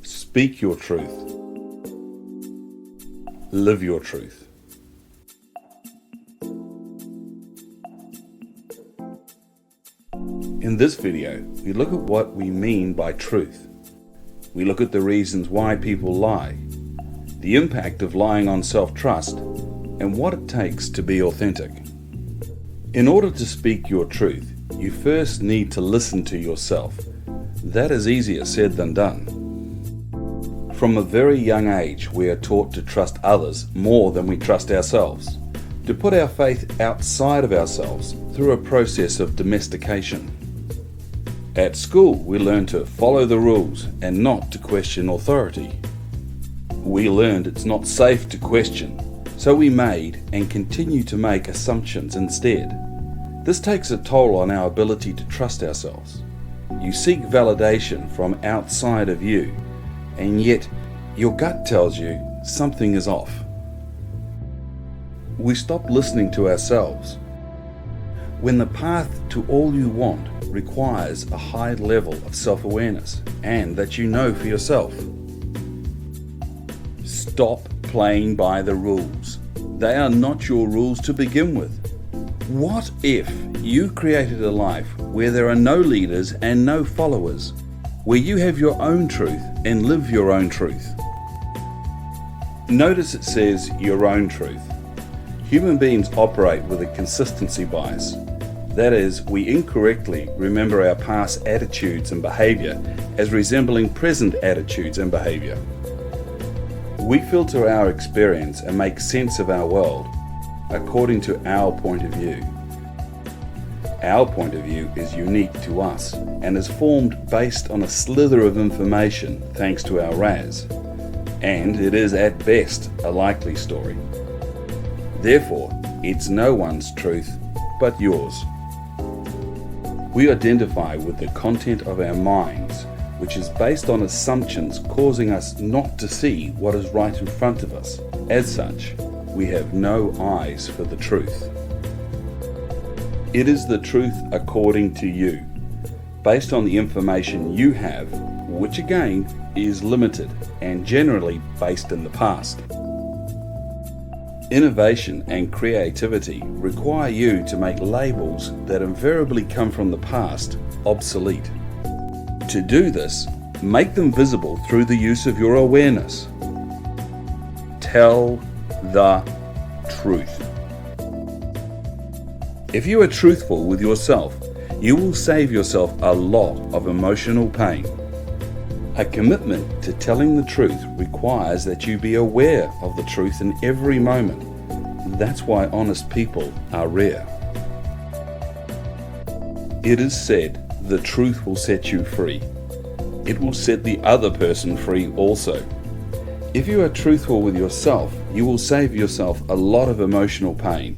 Speak your truth. Live your truth. In this video, we look at what we mean by truth. We look at the reasons why people lie, the impact of lying on self-trust, and what it takes to be authentic. In order to speak your truth, you first need to listen to yourself. That is easier said than done. From a very young age, we are taught to trust others more than we trust ourselves, to put our faith outside of ourselves through a process of domestication. At school, we learn to follow the rules and not to question authority. We learned it's not safe to question, so we made and continue to make assumptions instead. This takes a toll on our ability to trust ourselves. You seek validation from outside of you, and yet your gut tells you something is off. We stop listening to ourselves. When the path to all you want requires a high level of self-awareness and that you know for yourself. Stop playing by the rules. They are not your rules to begin with. What if you created a life where there are no leaders and no followers, where you have your own truth and live your own truth? Notice it says your own truth. Human beings operate with a consistency bias. That is, we incorrectly remember our past attitudes and behavior as resembling present attitudes and behavior. We filter our experience and make sense of our world according to our point of view. Our point of view is unique to us and is formed based on a slither of information thanks to our RAS, and it is at best a likely story. Therefore, it's no one's truth but yours. We identify with the content of our minds, which is based on assumptions causing us not to see what is right in front of us. As such, we have no eyes for the truth. It is the truth according to you, based on the information you have, which again is limited and generally based in the past. Innovation and creativity require you to make labels that invariably come from the past obsolete. To do this, make them visible through the use of your awareness. Tell the truth. If you are truthful with yourself, you will save yourself a lot of emotional pain. A commitment to telling the truth requires that you be aware of the truth in every moment. That's why honest people are rare. It is said, the truth will set you free. It will set the other person free also. If you are truthful with yourself, you will save yourself a lot of emotional pain.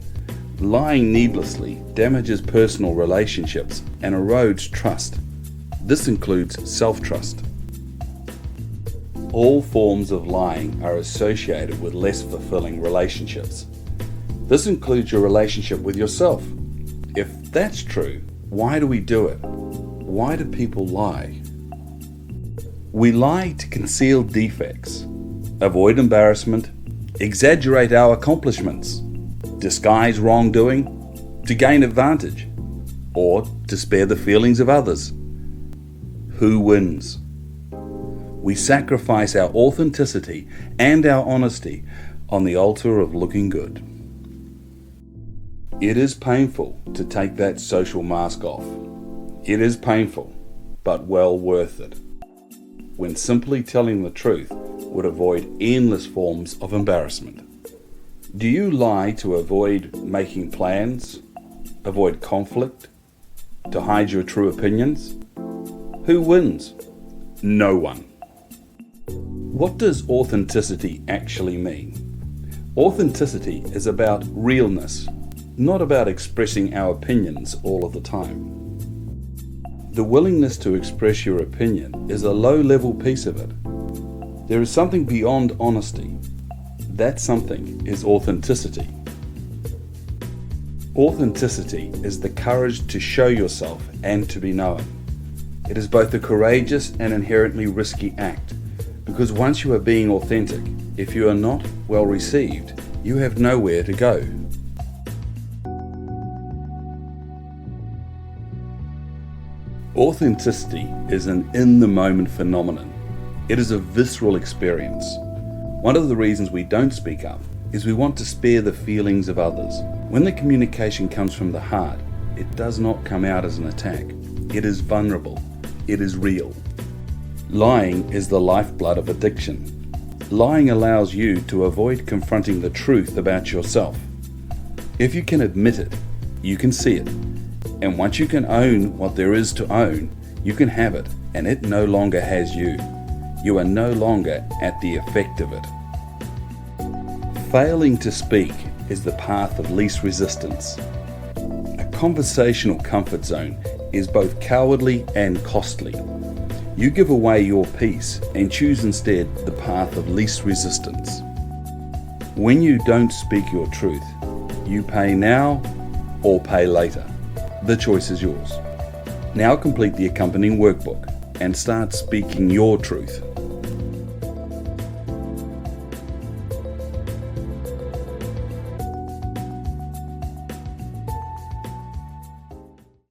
Lying needlessly damages personal relationships and erodes trust. This includes self-trust. All forms of lying are associated with less fulfilling relationships. This includes your relationship with yourself. If that's true, why do we do it? Why do people lie? We lie to conceal defects, avoid embarrassment, exaggerate our accomplishments, disguise wrongdoing, to gain advantage, or to spare the feelings of others. Who wins? We sacrifice our authenticity and our honesty on the altar of looking good. It is painful to take that social mask off. It is painful, but well worth it, when simply telling the truth would avoid endless forms of embarrassment. Do you lie to avoid making plans, avoid conflict, to hide your true opinions? Who wins? No one. What does authenticity actually mean? Authenticity is about realness, not about expressing our opinions all of the time. The willingness to express your opinion is a low-level piece of it. There is something beyond honesty. That something is authenticity. Authenticity is the courage to show yourself and to be known. It is both a courageous and inherently risky act, because once you are being authentic, if you are not well received, you have nowhere to go. Authenticity is an in-the-moment phenomenon. It is a visceral experience. One of the reasons we don't speak up is we want to spare the feelings of others. When the communication comes from the heart, it does not come out as an attack. It is vulnerable. It is real. Lying is the lifeblood of addiction. Lying allows you to avoid confronting the truth about yourself. If you can admit it, you can see it. And once you can own what there is to own, you can have it, and it no longer has you. You are no longer at the effect of it. Failing to speak is the path of least resistance. A conversational comfort zone is both cowardly and costly. You give away your peace and choose instead the path of least resistance. When you don't speak your truth, you pay now or pay later. The choice is yours. Now complete the accompanying workbook and start speaking your truth.